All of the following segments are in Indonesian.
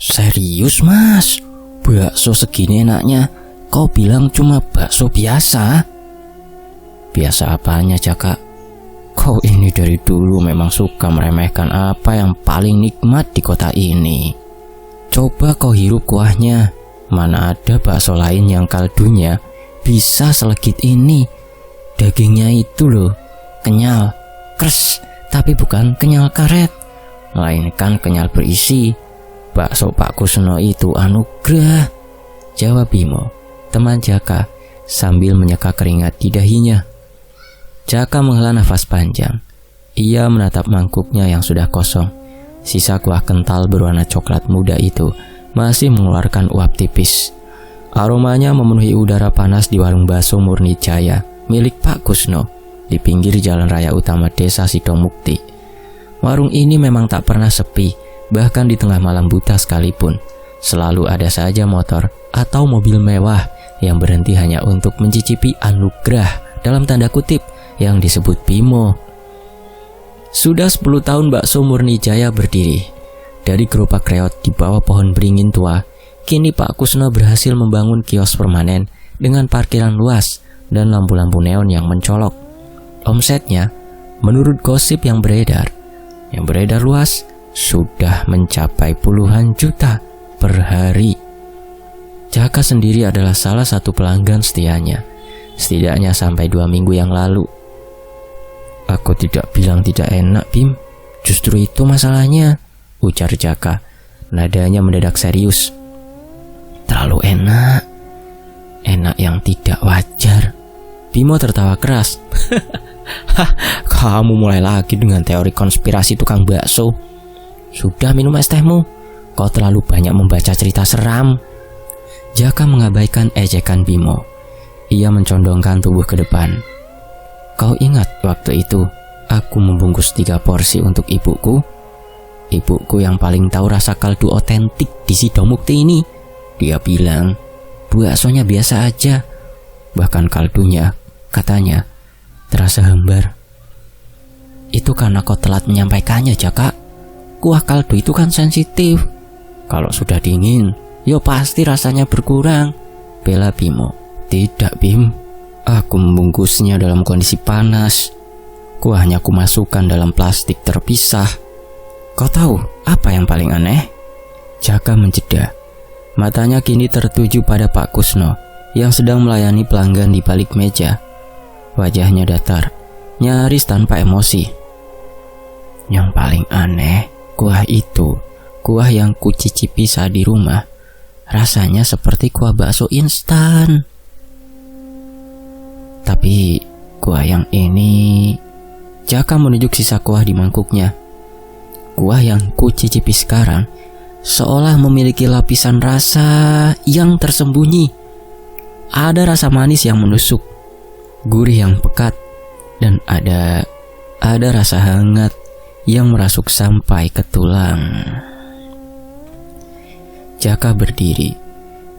Serius mas? Bakso segini enaknya, kau bilang cuma bakso biasa? Biasa apanya Jaka? Kau ini dari dulu memang suka meremehkan apa yang paling nikmat di kota ini. Coba kau hirup kuahnya. Mana ada bakso lain yang kaldunya bisa selegit ini. Dagingnya itu loh, kenyal, kres, tapi bukan kenyal karet, melainkan kenyal berisi. Bakso Pak Kusno itu anugerah, jawab Bimo, teman Jaka, sambil menyeka keringat di dahinya. Jaka menghela nafas panjang. Ia menatap mangkuknya yang sudah kosong. Sisa kuah kental berwarna coklat muda itu masih mengeluarkan uap tipis. Aromanya memenuhi udara panas di warung bakso Murni Jaya milik Pak Kusno di pinggir jalan raya utama desa Sidomukti. Warung ini memang tak pernah sepi, bahkan di tengah malam buta sekalipun. Selalu ada saja motor atau mobil mewah yang berhenti hanya untuk mencicipi anugerah dalam tanda kutip yang disebut Bimo. Sudah 10 tahun bakso Murni Jaya berdiri. Dari gerobak reot di bawah pohon beringin tua, kini Pak Kusno berhasil membangun kios permanen dengan parkiran luas dan lampu-lampu neon yang mencolok. Omsetnya, menurut gosip yang beredar luas, sudah mencapai puluhan juta per hari. Jaka sendiri adalah salah satu pelanggan setianya, setidaknya sampai 2 minggu yang lalu. Aku tidak bilang tidak enak, Bim. Justru itu masalahnya, ujar Jaka. Nadanya mendadak serius. Terlalu enak. Enak yang tidak wajar. Bimo tertawa keras. Hah, kamu mulai lagi dengan teori konspirasi tukang bakso. Sudah minum es tehmu. Kau terlalu banyak membaca cerita seram. Jaka mengabaikan ejekan Bimo. Ia mencondongkan tubuh ke depan. Kau ingat waktu itu aku membungkus 3 porsi untuk ibuku? Ibuku yang paling tahu rasa kaldu otentik di Sidomukti ini. Dia bilang baksonya biasa aja, bahkan kaldunya, katanya, terasa hambar. Itu karena kau telat menyampaikannya, Jaka. Kuah kaldu itu kan sensitif. Kalau sudah dingin, yo pasti rasanya berkurang, bela Bimo. Tidak, Bim. Aku membungkusnya dalam kondisi panas. Kuahnya aku masukkan dalam plastik terpisah. Kau tahu apa yang paling aneh? Jaka menjeda. Matanya kini tertuju pada Pak Kusno yang sedang melayani pelanggan di balik meja. Wajahnya datar, nyaris tanpa emosi. Yang paling aneh, kuah itu, kuah yang kucicipi saat di rumah, rasanya seperti kuah bakso instan. Tapi kuah yang ini, Jaka menunjuk sisa kuah di mangkuknya. Kuah yang kucicipi sekarang seolah memiliki lapisan rasa yang tersembunyi. Ada rasa manis yang menusuk, gurih yang pekat, dan ada rasa hangat yang merasuk sampai ke tulang. Jaka berdiri.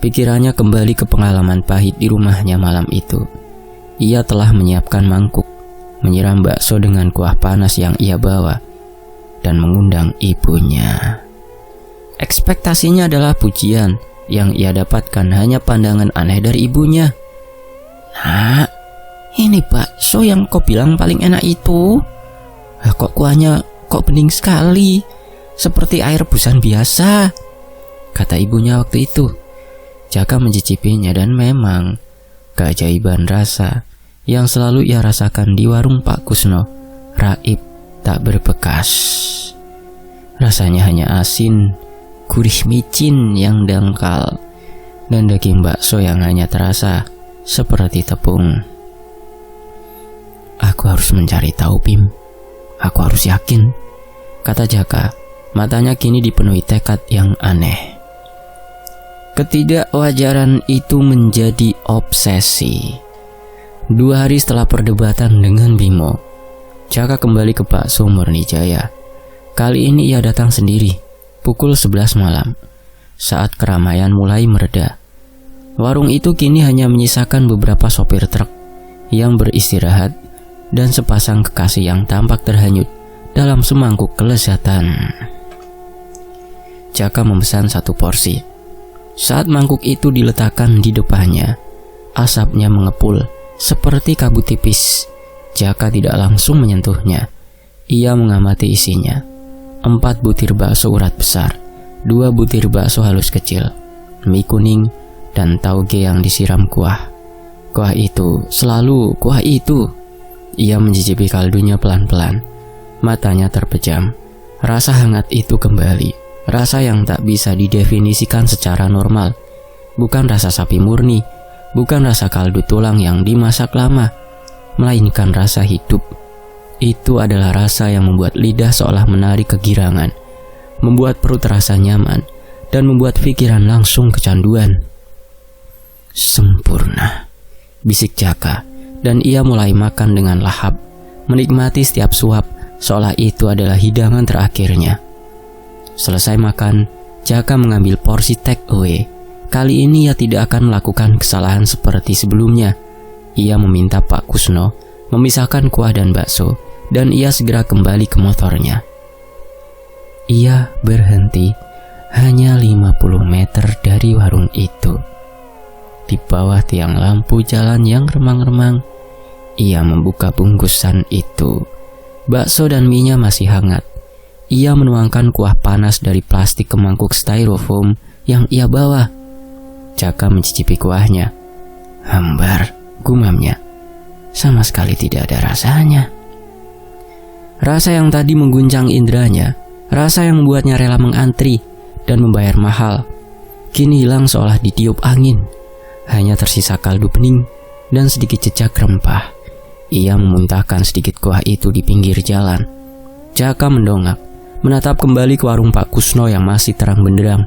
Pikirannya kembali ke pengalaman pahit di rumahnya malam itu. Ia telah menyiapkan mangkuk, menyiram bakso dengan kuah panas yang ia bawa, dan mengundang ibunya. Ekspektasinya adalah pujian, yang ia dapatkan hanya pandangan aneh dari ibunya. Nak, ini bakso yang kau bilang paling enak itu. Kok kuahnya kok bening sekali, seperti air rebusan biasa, kata ibunya waktu itu. Jaka mencicipinya dan memang keajaiban rasa yang selalu ia rasakan di warung Pak Kusno raib tak berbekas. Rasanya hanya asin, gurih micin yang dangkal, dan daging bakso yang hanya terasa seperti tepung. Aku harus mencari tahu, Bim. Aku harus yakin, kata Jaka. Matanya kini dipenuhi tekad yang aneh. Ketidakwajaran itu menjadi obsesi. 2 hari setelah perdebatan dengan Bimo, Jaka kembali ke bakso Murni Jaya. Kali ini ia datang sendiri, pukul 11 malam, saat keramaian mulai mereda. Warung itu kini hanya menyisakan beberapa sopir truk yang beristirahat dan sepasang kekasih yang tampak terhanyut dalam semangkuk kelezatan. Jaka memesan 1 porsi. Saat mangkuk itu diletakkan di depannya, asapnya mengepul seperti kabut tipis. Jaka tidak langsung menyentuhnya. Ia mengamati isinya. 4 butir bakso urat besar, 2 butir bakso halus kecil, mie kuning, dan tauge yang disiram kuah. Kuah itu, selalu kuah itu. Ia mencicipi kaldunya pelan-pelan. Matanya terpejam. Rasa hangat itu kembali. Rasa yang tak bisa didefinisikan secara normal. Bukan rasa sapi murni, bukan rasa kaldu tulang yang dimasak lama, melainkan rasa hidup. Itu adalah rasa yang membuat lidah seolah menarik kegirangan, membuat perut terasa nyaman, dan membuat pikiran langsung kecanduan. Sempurna, bisik Jaka, dan ia mulai makan dengan lahap, menikmati setiap suap seolah itu adalah hidangan terakhirnya. Selesai makan, Jaka mengambil porsi take away. Kali ini ia tidak akan melakukan kesalahan seperti sebelumnya. Ia meminta Pak Kusno memisahkan kuah dan bakso, dan ia segera kembali ke motornya. Ia berhenti hanya 50 meter dari warung itu. Di bawah tiang lampu jalan yang remang-remang, ia membuka bungkusan itu. Bakso dan mie-nya masih hangat. Ia menuangkan kuah panas dari plastik ke mangkuk styrofoam yang ia bawa. Jaka mencicipi kuahnya. Hambar, gumamnya. Sama sekali tidak ada rasanya. Rasa yang tadi mengguncang indranya, rasa yang membuatnya rela mengantri dan membayar mahal, kini hilang seolah ditiup angin. Hanya tersisa kaldu bening dan sedikit jejak rempah. Ia memuntahkan sedikit kuah itu di pinggir jalan. Jaka mendongak, menatap kembali ke warung Pak Kusno yang masih terang benderang.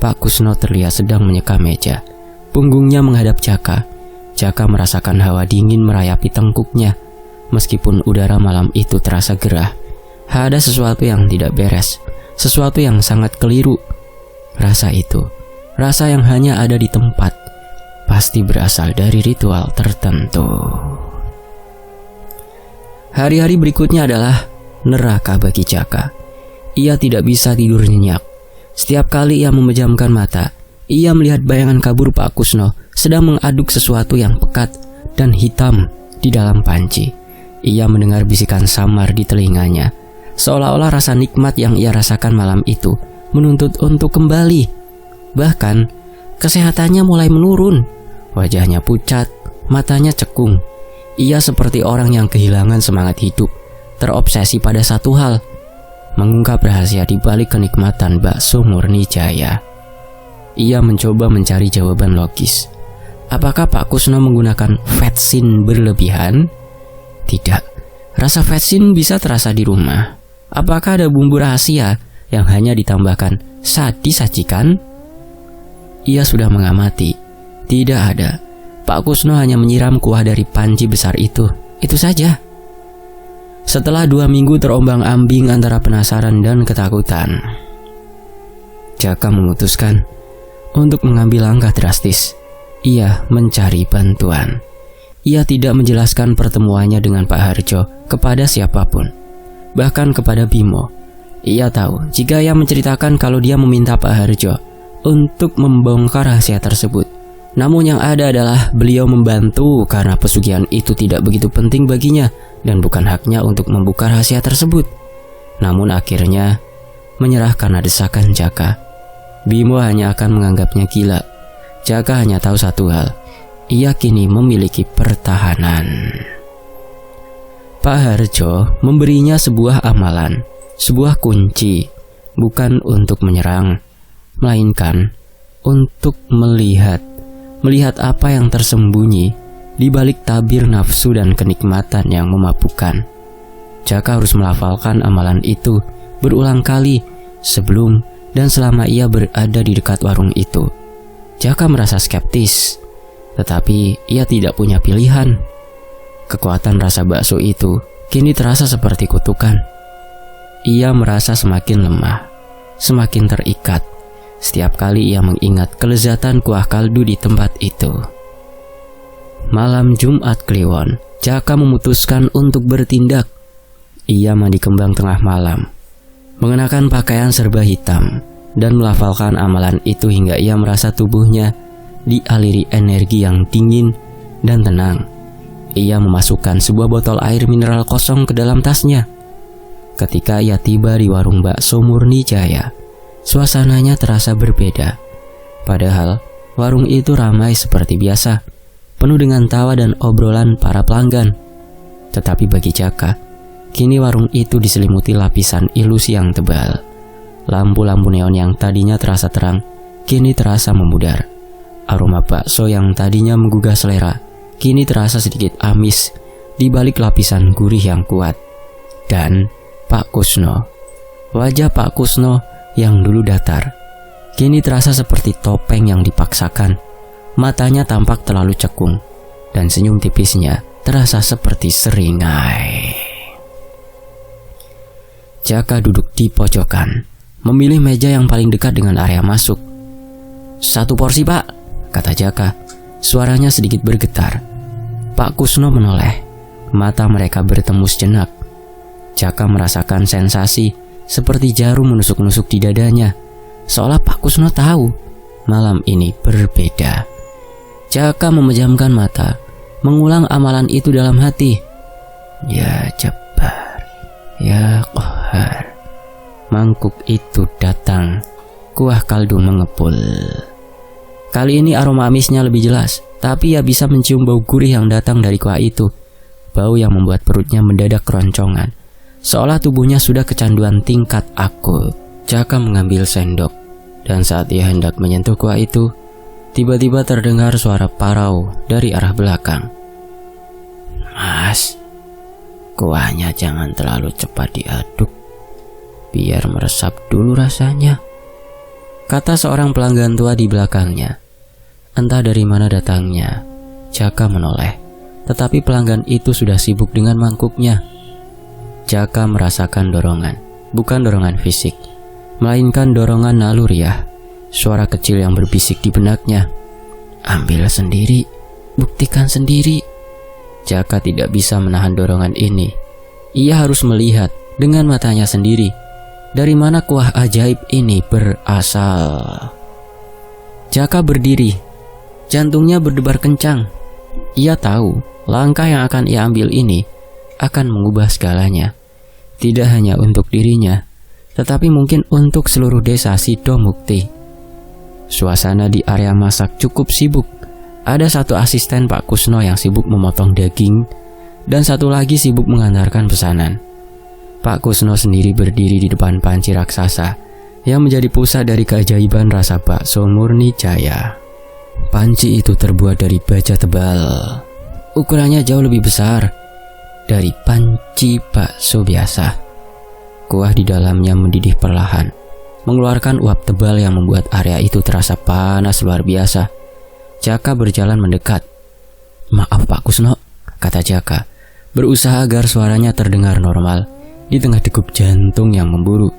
Pak Kusno terlihat sedang menyeka meja. Punggungnya menghadap Jaka. Jaka merasakan hawa dingin merayapi tengkuknya. Meskipun udara malam itu terasa gerah, ada sesuatu yang tidak beres, sesuatu yang sangat keliru. Rasa itu, rasa yang hanya ada di tempat, pasti berasal dari ritual tertentu. Hari-hari berikutnya adalah neraka bagi Jaka. Ia tidak bisa tidur nyenyak. Setiap kali ia memejamkan mata, ia melihat bayangan kabur Pak Kusno sedang mengaduk sesuatu yang pekat dan hitam di dalam panci. Ia mendengar bisikan samar di telinganya, seolah-olah rasa nikmat yang ia rasakan malam itu menuntut untuk kembali. Bahkan, kesehatannya mulai menurun. Wajahnya pucat, matanya cekung. Ia seperti orang yang kehilangan semangat hidup, terobsesi pada satu hal, mengungkap rahasia di balik kenikmatan bakso murni Jaya. Ia mencoba mencari jawaban logis. Apakah Pak Kusno menggunakan vetsin berlebihan? Tidak, rasa vetsin bisa terasa di rumah. Apakah ada bumbu rahasia yang hanya ditambahkan saat disajikan? Ia sudah mengamati. Tidak ada. Pak Kusno hanya menyiram kuah dari panci besar itu saja. Setelah 2 minggu terombang-ambing antara penasaran dan ketakutan, Jaka memutuskan untuk mengambil langkah drastis. Ia mencari bantuan. Ia tidak menjelaskan pertemuannya dengan Pak Harjo kepada siapapun, bahkan kepada Bimo. Ia tahu jika ia menceritakan kalau dia meminta Pak Harjo untuk membongkar rahasia tersebut, namun yang ada adalah beliau membantu karena pesugihan itu tidak begitu penting baginya dan bukan haknya untuk membuka rahasia tersebut. Namun akhirnya menyerah karena desakan Jaka. Bimo hanya akan menganggapnya gila. Jaka hanya tahu satu hal, ia kini memiliki pertahanan. Pak Harjo memberinya sebuah amalan, sebuah kunci, bukan untuk menyerang, melainkan untuk melihat apa yang tersembunyi di balik tabir nafsu dan kenikmatan yang memabukkan. Jaka harus melafalkan amalan itu berulang kali sebelum dan selama ia berada di dekat warung itu. Jaka merasa skeptis, tetapi ia tidak punya pilihan. Kekuatan rasa bakso itu kini terasa seperti kutukan. Ia merasa semakin lemah, semakin terikat setiap kali ia mengingat kelezatan kuah kaldu di tempat itu. Malam Jumat Kliwon, Jaka memutuskan untuk bertindak. Ia mandi kembang tengah malam, mengenakan pakaian serba hitam, dan melafalkan amalan itu hingga ia merasa tubuhnya dialiri energi yang dingin dan tenang. Ia memasukkan sebuah botol air mineral kosong ke dalam tasnya. Ketika ia tiba di warung bakso Murni Jaya, suasananya terasa berbeda. Padahal warung itu ramai seperti biasa, penuh dengan tawa dan obrolan para pelanggan. Tetapi bagi Jaka, kini warung itu diselimuti lapisan ilusi yang tebal. Lampu-lampu neon yang tadinya terasa terang, kini terasa memudar. Aroma bakso yang tadinya menggugah selera, kini terasa sedikit amis di balik lapisan gurih yang kuat. Dan Pak Kusno, wajah Pak Kusno yang dulu datar, kini terasa seperti topeng yang dipaksakan. Matanya tampak terlalu cekung, dan senyum tipisnya terasa seperti seringai. Jaka duduk di pojokan, memilih meja yang paling dekat dengan area masuk. "1 porsi, Pak," kata Jaka. Suaranya sedikit bergetar. Pak Kusno menoleh. Mata mereka bertemu sejenak. Jaka merasakan sensasi seperti jarum menusuk-nusuk di dadanya, seolah Pak Kusno tahu malam ini berbeda. Jaka memejamkan mata, mengulang amalan itu dalam hati. "Ya Jabbar, ya Qahar." Mangkuk itu datang. Kuah kaldu mengepul. Kali ini aroma amisnya lebih jelas, tapi ia bisa mencium bau gurih yang datang dari kuah itu. Bau yang membuat perutnya mendadak keroncongan, seolah tubuhnya sudah kecanduan tingkat akut. Jaka mengambil sendok, dan saat ia hendak menyentuh kuah itu, tiba-tiba terdengar suara parau dari arah belakang. "Mas, kuahnya jangan terlalu cepat diaduk, biar meresap dulu rasanya," kata seorang pelanggan tua di belakangnya. Entah dari mana datangnya, Jaka menoleh, tetapi pelanggan itu sudah sibuk dengan mangkuknya. Jaka merasakan dorongan, bukan dorongan fisik, melainkan dorongan naluriah. Suara kecil yang berbisik di benaknya, "Ambil sendiri, buktikan sendiri." Jaka tidak bisa menahan dorongan ini. Ia harus melihat dengan matanya sendiri dari mana kuah ajaib ini berasal. Jaka berdiri, jantungnya berdebar kencang. Ia tahu langkah yang akan ia ambil ini akan mengubah segalanya. Tidak hanya untuk dirinya, tetapi mungkin untuk seluruh desa Sidomukti. Suasana di area masak cukup sibuk. Ada 1 asisten Pak Kusno yang sibuk memotong daging, dan 1 lagi sibuk mengantarkan pesanan. Pak Kusno sendiri berdiri di depan panci raksasa yang menjadi pusat dari keajaiban rasa bakso Murni Jaya. Panci itu terbuat dari baja tebal. Ukurannya jauh lebih besar dari panci bakso biasa. Kuah di dalamnya mendidih perlahan, mengeluarkan uap tebal yang membuat area itu terasa panas luar biasa. Jaka berjalan mendekat. "Maaf Pak Kusno," kata Jaka, berusaha agar suaranya terdengar normal di tengah degup jantung yang memburu.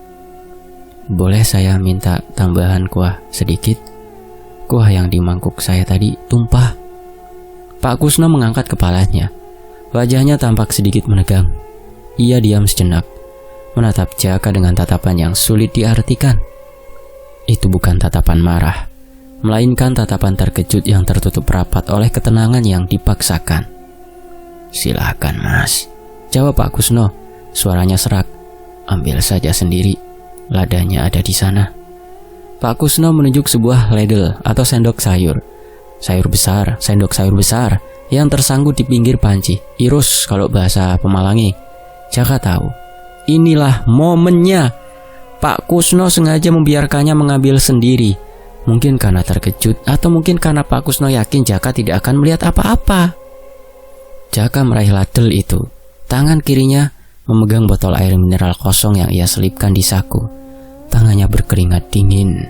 "Boleh saya minta tambahan kuah sedikit? Kuah yang di mangkuk saya tadi tumpah." Pak Kusno mengangkat kepalanya. Wajahnya tampak sedikit menegang. Ia diam sejenak, menatap Jaka dengan tatapan yang sulit diartikan. Itu bukan tatapan marah, melainkan tatapan terkejut yang tertutup rapat oleh ketenangan yang dipaksakan. "Silakan Mas," jawab Pak Kusno. Suaranya serak. "Ambil saja sendiri, ladanya ada di sana." Pak Kusno menunjuk sebuah ladle atau sendok sayur. Sayur besar, sendok sayur besar yang tersangkut di pinggir panci. Irus kalau bahasa Pemalangi. Jaka tahu, inilah momennya. Pak Kusno sengaja membiarkannya mengambil sendiri. Mungkin karena terkejut, atau mungkin karena Pak Kusno yakin Jaka tidak akan melihat apa-apa. Jaka meraih ladle itu. Tangan kirinya memegang botol air mineral kosong yang ia selipkan di saku. Tangannya berkeringat dingin,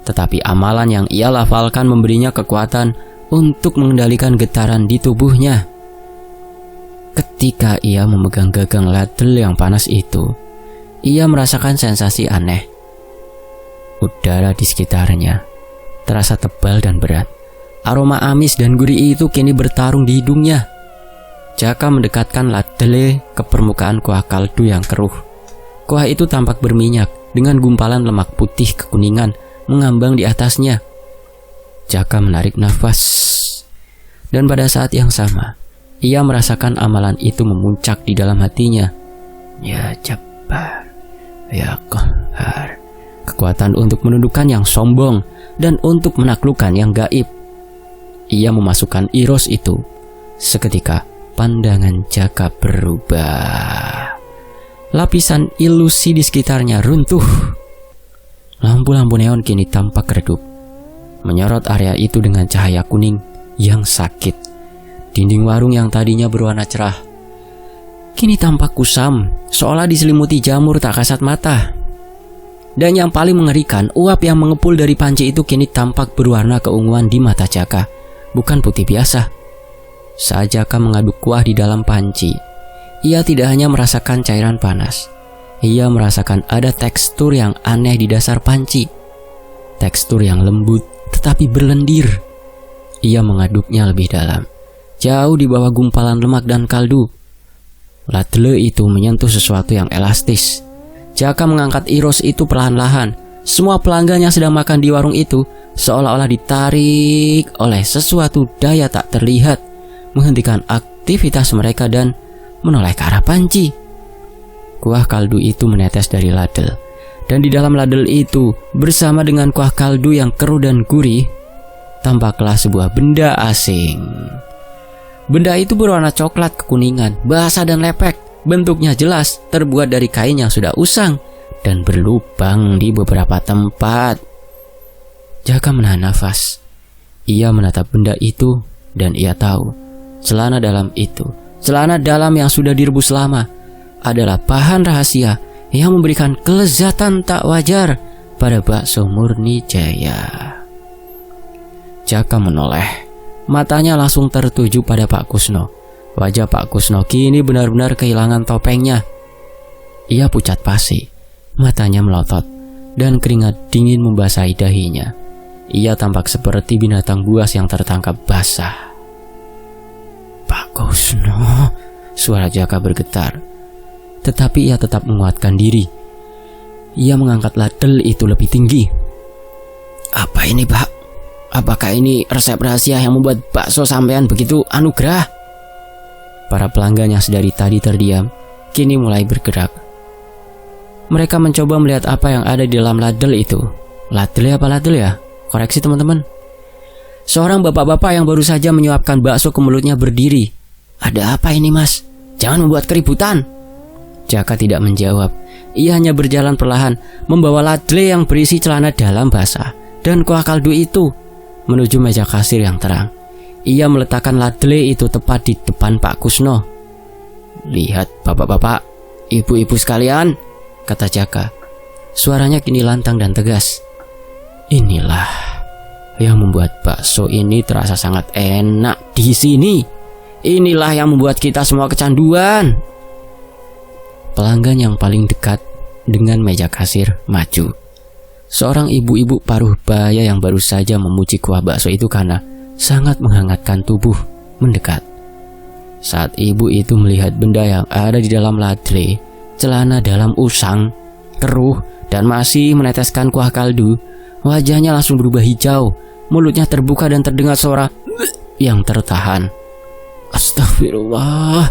tetapi amalan yang ia lafalkan memberinya kekuatan untuk mengendalikan getaran di tubuhnya. Ketika ia memegang gagang ladle yang panas itu, ia merasakan sensasi aneh. Udara di sekitarnya terasa tebal dan berat. Aroma amis dan gurih itu kini bertarung di hidungnya. Jaka mendekatkan ladle ke permukaan kuah kaldu yang keruh. Kuah itu tampak berminyak dengan gumpalan lemak putih kekuningan mengambang di atasnya. Jaka menarik nafas, dan pada saat yang sama, ia merasakan amalan itu memuncak di dalam hatinya. Ya Jabbar, ya Qahhar. Kekuatan untuk menundukkan yang sombong dan untuk menaklukkan yang gaib. Ia memasukkan iros itu. Seketika pandangan Jaka berubah. Lapisan ilusi di sekitarnya runtuh. Lampu-lampu neon kini tampak redup, menyorot area itu dengan cahaya kuning yang sakit. Dinding warung yang tadinya berwarna cerah kini tampak kusam, seolah diselimuti jamur tak kasat mata. Dan yang paling mengerikan, uap yang mengepul dari panci itu kini tampak berwarna keunguan di mata Jaka, bukan putih biasa. Saat Jaka mengaduk kuah di dalam panci, ia tidak hanya merasakan cairan panas, ia merasakan ada tekstur yang aneh di dasar panci. Tekstur yang lembut tetapi berlendir. Ia mengaduknya lebih dalam, jauh di bawah gumpalan lemak dan kaldu. Ladle itu menyentuh sesuatu yang elastis. Jaka mengangkat iros itu perlahan-lahan. Semua pelanggan yang sedang makan di warung itu seolah-olah ditarik oleh sesuatu daya tak terlihat, menghentikan aktivitas mereka dan menoleh ke arah panci. Kuah kaldu itu menetes dari ladle, dan di dalam ladle itu bersama dengan kuah kaldu yang keruh dan gurih, tampaklah sebuah benda asing. Benda itu berwarna coklat kekuningan, basah dan lepek. Bentuknya jelas terbuat dari kain yang sudah usang dan berlubang di beberapa tempat. Jaka menahan nafas. Ia menatap benda itu dan ia tahu celana dalam itu, celana dalam yang sudah direbus lama, adalah bahan rahasia yang memberikan kelezatan tak wajar pada bakso murni Jaya. Jaka menoleh. Matanya langsung tertuju pada Pak Kusno. Wajah Pak Kusno kini benar-benar kehilangan topengnya. Ia pucat pasi, matanya melotot, dan keringat dingin membasahi dahinya. Ia tampak seperti binatang buas yang tertangkap basah. Pak Kusno, suara Jaka bergetar. Tetapi ia tetap menguatkan diri. Ia mengangkat ladle itu lebih tinggi. Apa ini, Pak? Apakah ini resep rahasia yang membuat bakso sampean begitu anugerah? Para pelanggan yang sedari tadi terdiam kini mulai bergerak. Mereka mencoba melihat apa yang ada di dalam ladle itu. Ladle apa ladle ya? Koreksi teman-teman. Seorang bapak-bapak yang baru saja menyuapkan bakso ke mulutnya berdiri. Ada apa ini, Mas? Jangan membuat keributan. Jaka tidak menjawab. Ia hanya berjalan perlahan membawa ladle yang berisi celana dalam basah dan kuah kaldu itu menuju meja kasir yang terang. Ia meletakkan ladle itu tepat di depan Pak Kusno. Lihat bapak-bapak, ibu-ibu sekalian, kata Jaka. Suaranya kini lantang dan tegas. Inilah yang membuat bakso ini terasa sangat enak di sini. Inilah yang membuat kita semua kecanduan. Pelanggan yang paling dekat dengan meja kasir maju. Seorang ibu-ibu paruh baya yang baru saja memuji kuah bakso itu karena sangat menghangatkan tubuh mendekat. Saat ibu itu melihat benda yang ada di dalam ladle, celana dalam usang, keruh, dan masih meneteskan kuah kaldu, wajahnya langsung berubah hijau, mulutnya terbuka dan terdengar suara yang tertahan. Astagfirullah,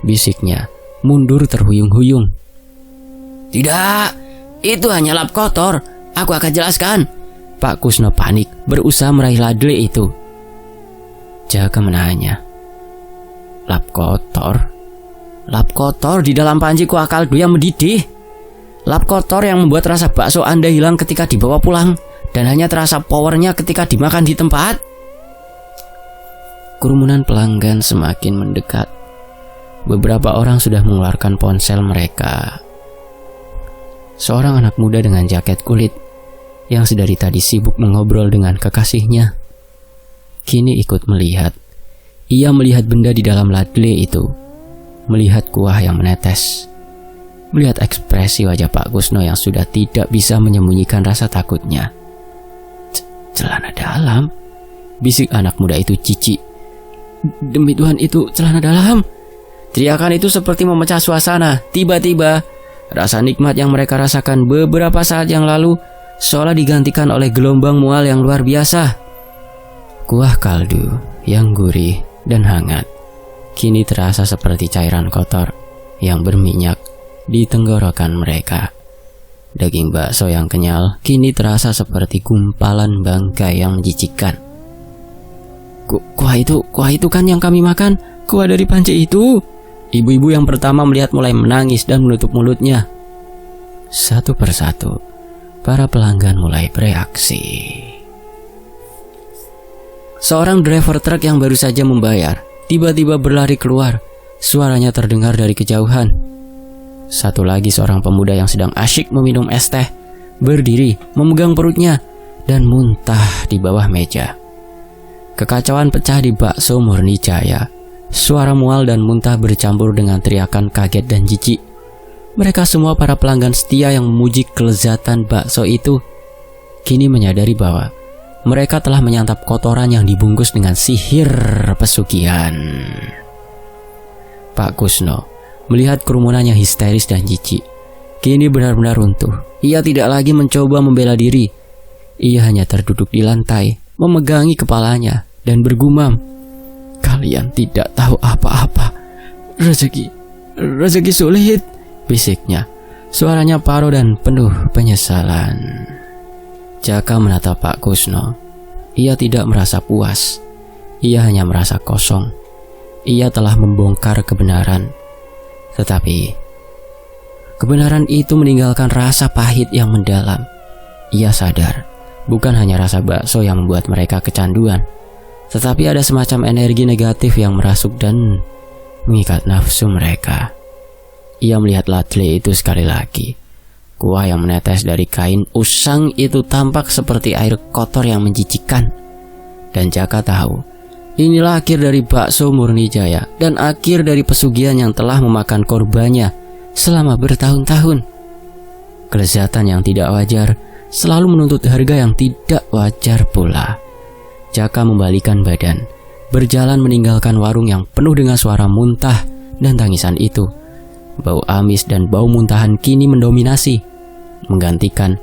bisiknya, mundur terhuyung-huyung. Tidak, itu hanya lap kotor. Aku akan jelaskan. Pak Kusno panik, berusaha meraih ladle itu. Jaka menahannya. Lap kotor? Lap kotor di dalam panci kuah kaldu yang mendidih. Lap kotor yang membuat rasa bakso Anda hilang ketika dibawa pulang dan hanya terasa powernya ketika dimakan di tempat. Kerumunan pelanggan semakin mendekat. Beberapa orang sudah mengeluarkan ponsel mereka. Seorang anak muda dengan jaket kulit yang sedari tadi sibuk mengobrol dengan kekasihnya, kini ikut melihat. Ia melihat benda di dalam ladle itu, melihat kuah yang menetes, melihat ekspresi wajah Pak Kusno yang sudah tidak bisa menyembunyikan rasa takutnya. Celana dalam? Bisik anak muda itu jijik. Demi Tuhan, itu celana dalam. Teriakan itu seperti memecah suasana. Tiba-tiba Rasa nikmat yang mereka rasakan beberapa saat yang lalu seolah digantikan oleh gelombang mual yang luar biasa. Kuah kaldu yang gurih dan hangat kini terasa seperti cairan kotor yang berminyak di tenggorokan mereka. Daging bakso yang kenyal kini terasa seperti gumpalan bangkai yang menjijikkan. Kuah itu kan yang kami makan, kuah dari panci itu. Ibu-ibu yang pertama melihat mulai menangis dan menutup mulutnya. Satu persatu, para pelanggan mulai bereaksi. Seorang driver truk yang baru saja membayar tiba-tiba berlari keluar. Suaranya terdengar dari kejauhan. Satu lagi seorang pemuda yang sedang asyik meminum es teh berdiri, memegang perutnya dan muntah di bawah meja. Kekacauan pecah di Bakso Murni Jaya. Suara mual dan muntah bercampur dengan teriakan kaget dan jijik. Mereka semua para pelanggan setia yang memuji kelezatan bakso itu kini menyadari bahwa mereka telah menyantap kotoran yang dibungkus dengan sihir pesugihan. Pak Kusno melihat kerumunan yang histeris dan jijik kini benar-benar runtuh. Ia tidak lagi mencoba membela diri. Ia hanya terduduk di lantai, memegangi kepalanya dan bergumam, "Kalian tidak tahu apa-apa. Rezeki sulit," bisiknya. Suaranya paro dan penuh penyesalan. Jaka menatap Pak Kusno. Ia tidak merasa puas. Ia hanya merasa kosong. Ia telah membongkar kebenaran. Tetapi kebenaran itu meninggalkan rasa pahit yang mendalam. Ia sadar, bukan hanya rasa bakso yang membuat mereka kecanduan, tetapi ada semacam energi negatif yang merasuk dan mengikat nafsu mereka. Ia melihat Ladle itu sekali lagi. Kuah yang menetes dari kain usang itu tampak seperti air kotor yang menjijikkan. Dan Jaka tahu, inilah akhir dari Bakso Murni Jaya dan akhir dari pesugihan yang telah memakan korbannya selama bertahun-tahun. Kelezatan yang tidak wajar selalu menuntut harga yang tidak wajar pula. Jaka membalikan badan, berjalan meninggalkan warung yang penuh dengan suara muntah dan tangisan itu. Bau amis dan bau muntahan kini mendominasi, menggantikan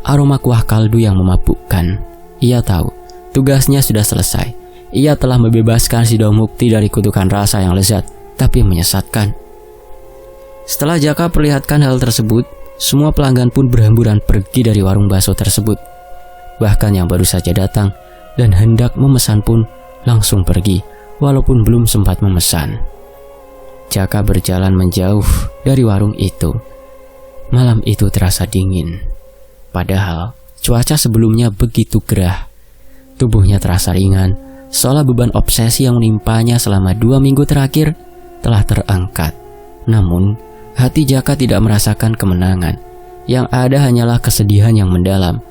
aroma kuah kaldu yang memabukkan. Ia tahu, tugasnya sudah selesai. Ia telah membebaskan Sido Mukti dari kutukan rasa yang lezat, tapi menyesatkan. Setelah Jaka perlihatkan hal tersebut, semua pelanggan pun berhamburan pergi dari warung bakso tersebut. Bahkan yang baru saja datang dan hendak memesan pun langsung pergi, walaupun belum sempat memesan. Jaka berjalan menjauh dari warung itu. Malam itu terasa dingin. Padahal cuaca sebelumnya begitu gerah. Tubuhnya terasa ringan, seolah beban obsesi yang menimpanya selama 2 minggu terakhir telah terangkat. Namun, hati Jaka tidak merasakan kemenangan. Yang ada hanyalah kesedihan yang mendalam.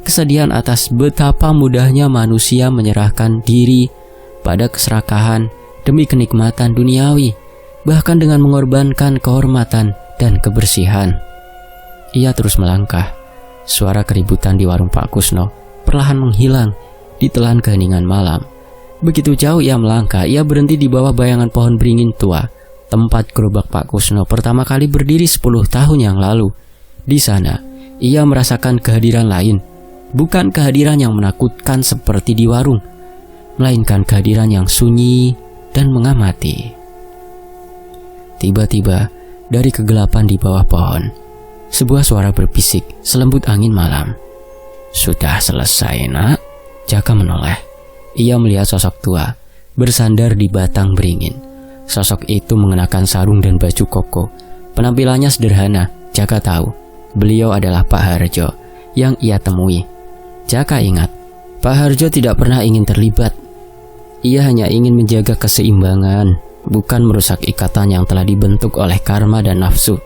Kesedihan atas betapa mudahnya manusia menyerahkan diri pada keserakahan demi kenikmatan duniawi, bahkan dengan mengorbankan kehormatan dan kebersihan. Ia terus melangkah. Suara keributan di warung Pak Kusno perlahan menghilang ditelan keheningan malam. Begitu jauh ia melangkah, ia berhenti di bawah bayangan pohon beringin tua, tempat gerobak Pak Kusno pertama kali berdiri 10 tahun yang lalu. Di sana, ia merasakan kehadiran lain, bukan kehadiran yang menakutkan seperti di warung, melainkan kehadiran yang sunyi dan mengamati. Tiba-tiba, dari kegelapan di bawah pohon, sebuah suara berbisik selembut angin malam. "Sudah selesai, Nak?" Jaka menoleh. Ia melihat sosok tua bersandar di batang beringin. Sosok itu mengenakan sarung dan baju koko. Penampilannya sederhana. Jaka tahu beliau adalah Pak Harjo yang ia temui. Jaka ingat, Pak Harjo tidak pernah ingin terlibat. Ia hanya ingin menjaga keseimbangan, bukan merusak ikatan yang telah dibentuk oleh karma dan nafsu.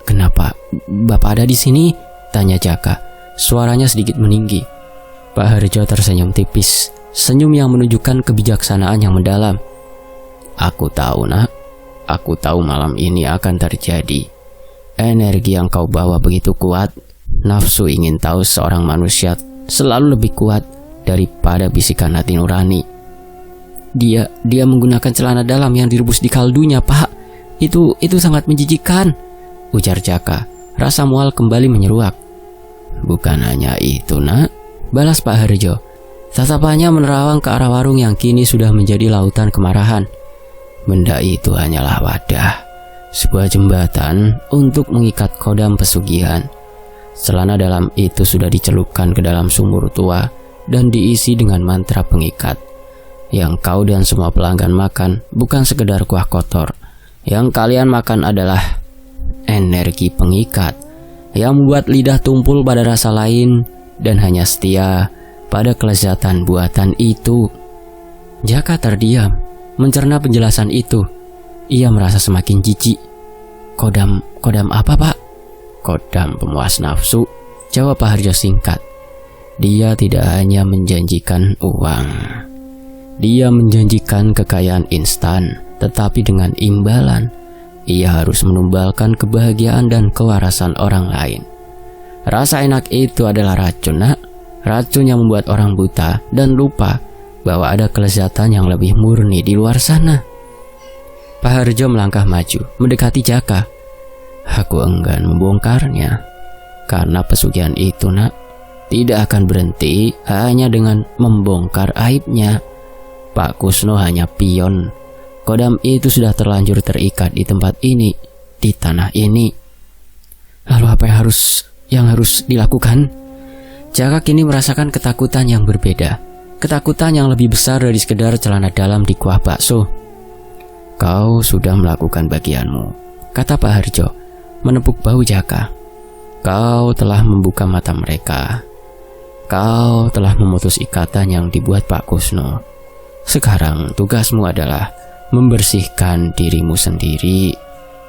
"Kenapa Bapak ada di sini?" tanya Jaka. Suaranya sedikit meninggi. Pak Harjo tersenyum tipis, senyum yang menunjukkan kebijaksanaan yang mendalam. "Aku tahu, Nak. Aku tahu malam ini akan terjadi. Energi yang kau bawa begitu kuat. Nafsu ingin tahu seorang manusia selalu lebih kuat daripada bisikan hati nurani." Dia menggunakan celana dalam yang direbus di kaldunya, Pak. Itu sangat menjijikkan," ujar Jaka. Rasa mual kembali menyeruak. Bukan hanya itu, nak, balas Pak Harjo. Tatapannya menerawang ke arah warung yang kini sudah menjadi lautan kemarahan. Benda itu hanyalah wadah, sebuah jembatan untuk mengikat kodam pesugihan. Celana dalam itu sudah dicelupkan ke dalam sumur tua dan diisi dengan mantra pengikat. Yang kau dan semua pelanggan makan bukan sekedar kuah kotor. Yang kalian makan adalah energi pengikat yang membuat lidah tumpul pada rasa lain dan hanya setia pada kelezatan buatan itu. Jaka terdiam, mencerna penjelasan itu. Ia merasa semakin jijik. Kodam apa, Pak? Kodam pemuas nafsu, jawab Pak Harjo singkat. Dia tidak hanya menjanjikan uang. Dia menjanjikan kekayaan instan, tetapi dengan imbalan. Ia harus menumbalkan kebahagiaan dan kewarasan orang lain. Rasa enak itu adalah racun, nak. Racun yang membuat orang buta dan lupa bahwa ada kelezatan yang lebih murni di luar sana. Pak Harjo melangkah maju, mendekati Jaka. Aku enggan membongkarnya, karena pesugihan itu, nak, tidak akan berhenti hanya dengan membongkar aibnya. Pak Kusno hanya pion. Kodam itu sudah terlanjur terikat di tempat ini, di tanah ini. Lalu apa yang harus dilakukan? Jaka kini merasakan ketakutan yang berbeda. Ketakutan yang lebih besar dari sekedar celana dalam di kuah bakso. Kau sudah melakukan bagianmu, kata Pak Harjo, menepuk bahu Jaka. Kau telah membuka mata mereka. Kau telah memutus ikatan yang dibuat Pak Kusno. Sekarang tugasmu adalah membersihkan dirimu sendiri.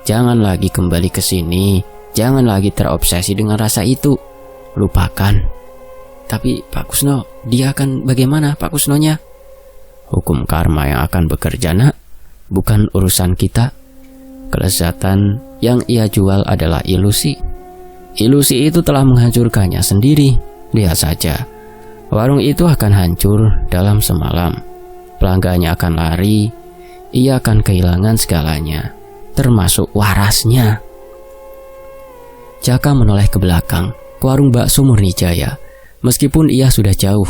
Jangan lagi kembali ke sini. Jangan lagi terobsesi dengan rasa itu. Lupakan. Tapi Pak Kusno, dia akan bagaimana Pak Kusnonya? Hukum karma yang akan bekerja, nak. Bukan urusan kita. Kelezatan yang ia jual adalah ilusi. Ilusi itu telah menghancurkannya sendiri. Lihat saja, warung itu akan hancur dalam semalam. Pelanggannya akan lari. Ia akan kehilangan segalanya, termasuk warasnya. Jaka menoleh ke belakang, ke warung bakso Murnijaya. Meskipun ia sudah jauh,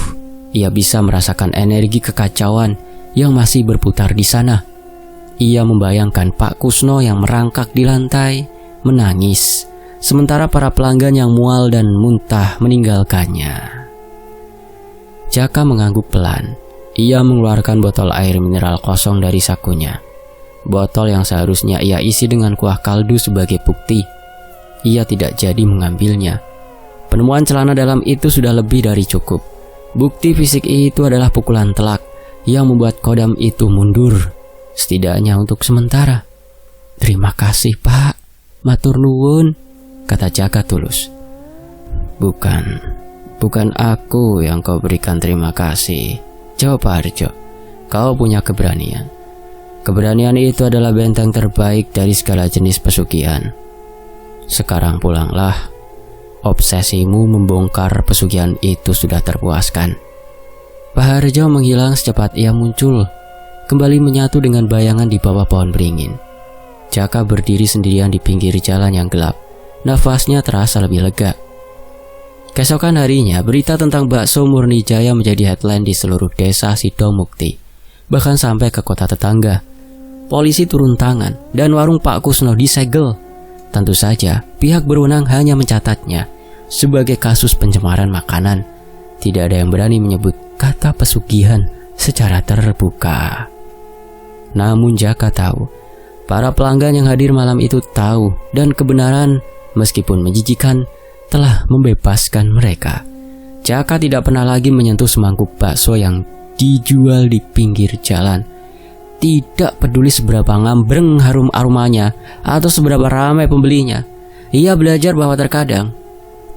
ia bisa merasakan energi kekacauan yang masih berputar di sana. Ia membayangkan Pak Kusno yang merangkak di lantai, menangis, sementara para pelanggan yang mual dan muntah meninggalkannya. Jaka mengangguk pelan. Ia mengeluarkan botol air mineral kosong dari sakunya. Botol yang seharusnya ia isi dengan kuah kaldu sebagai bukti. Ia tidak jadi mengambilnya. Penemuan celana dalam itu sudah lebih dari cukup. Bukti fisik itu adalah pukulan telak yang membuat kodam itu mundur, setidaknya untuk sementara. Terima kasih, Pak. Matur nuwun, kata Jaka tulus. Bukan aku yang kau berikan terima kasih, jawab Pak Harjo. Kau punya keberanian. Keberanian itu adalah benteng terbaik dari segala jenis pesugihan. Sekarang pulanglah. Obsesimu membongkar pesugihan itu sudah terpuaskan. Pak Harjo menghilang secepat ia muncul, kembali menyatu dengan bayangan di bawah pohon beringin. Jaka berdiri sendirian di pinggir jalan yang gelap. Nafasnya terasa lebih lega. Keesokan harinya, berita tentang bakso Murnijaya menjadi headline di seluruh desa Sidomukti, bahkan sampai ke kota tetangga. Polisi turun tangan dan warung Pak Kusno disegel. Tentu saja, pihak berwenang hanya mencatatnya sebagai kasus pencemaran makanan. Tidak ada yang berani menyebut kata pesugihan secara terbuka. Namun Jaka tahu, para pelanggan yang hadir malam itu tahu, dan kebenaran meskipun menjijikan telah membebaskan mereka. Jaka tidak pernah lagi menyentuh semangkuk bakso yang dijual di pinggir jalan. Tidak peduli seberapa ngambreng harum aromanya atau seberapa ramai pembelinya. Ia belajar bahwa terkadang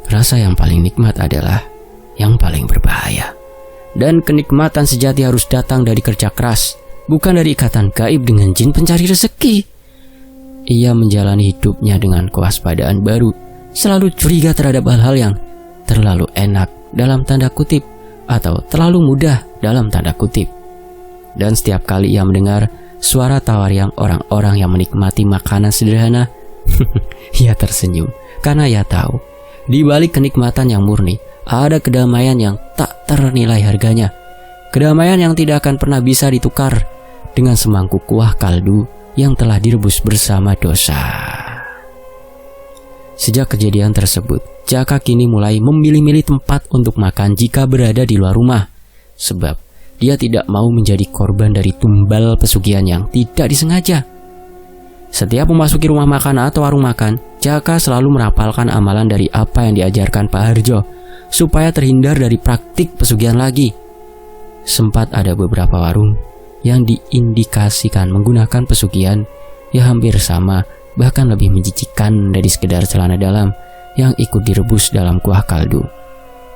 rasa yang paling nikmat adalah yang paling berbahaya. Dan kenikmatan sejati harus datang dari kerja keras, bukan dari ikatan gaib dengan jin pencari rezeki. Ia menjalani hidupnya dengan kewaspadaan baru, selalu curiga terhadap hal-hal yang terlalu enak dalam tanda kutip atau terlalu mudah dalam tanda kutip. Dan setiap kali ia mendengar suara tawar yang orang-orang yang menikmati makanan sederhana Ia tersenyum karena ia tahu di balik kenikmatan yang murni ada kedamaian yang tak ternilai harganya. Kedamaian yang tidak akan pernah bisa ditukar dengan semangkuk kuah kaldu yang telah direbus bersama dosa. Sejak kejadian tersebut, Jaka kini mulai memilih-milih tempat untuk makan jika berada di luar rumah. Sebab dia tidak mau menjadi korban dari tumbal pesugihan yang tidak disengaja. Setiap memasuki rumah makan atau warung makan, Jaka selalu merapalkan amalan dari apa yang diajarkan Pak Harjo supaya terhindar dari praktik pesugihan lagi. Sempat ada beberapa warung yang diindikasikan menggunakan pesugihan yang hampir sama, bahkan lebih menjijikkan dari sekedar celana dalam yang ikut direbus dalam kuah kaldu.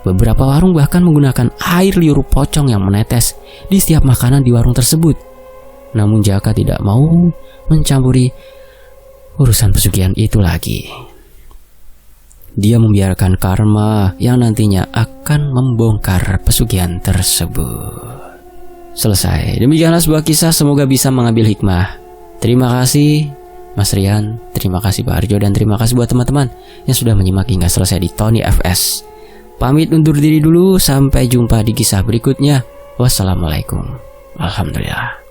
Beberapa warung bahkan menggunakan air liur pocong yang menetes di setiap makanan di warung tersebut. Namun Jaka tidak mau mencampuri urusan pesugihan itu lagi. Dia membiarkan karma yang nantinya akan membongkar pesugihan tersebut. Selesai. Demikianlah sebuah kisah, semoga bisa mengambil hikmah. Terima kasih Mas Rian, terima kasih Pak Harjo, dan terima kasih buat teman-teman yang sudah menyimak hingga selesai di Tony FS. Pamit undur diri dulu, sampai jumpa di kisah berikutnya. Wassalamualaikum. Alhamdulillah.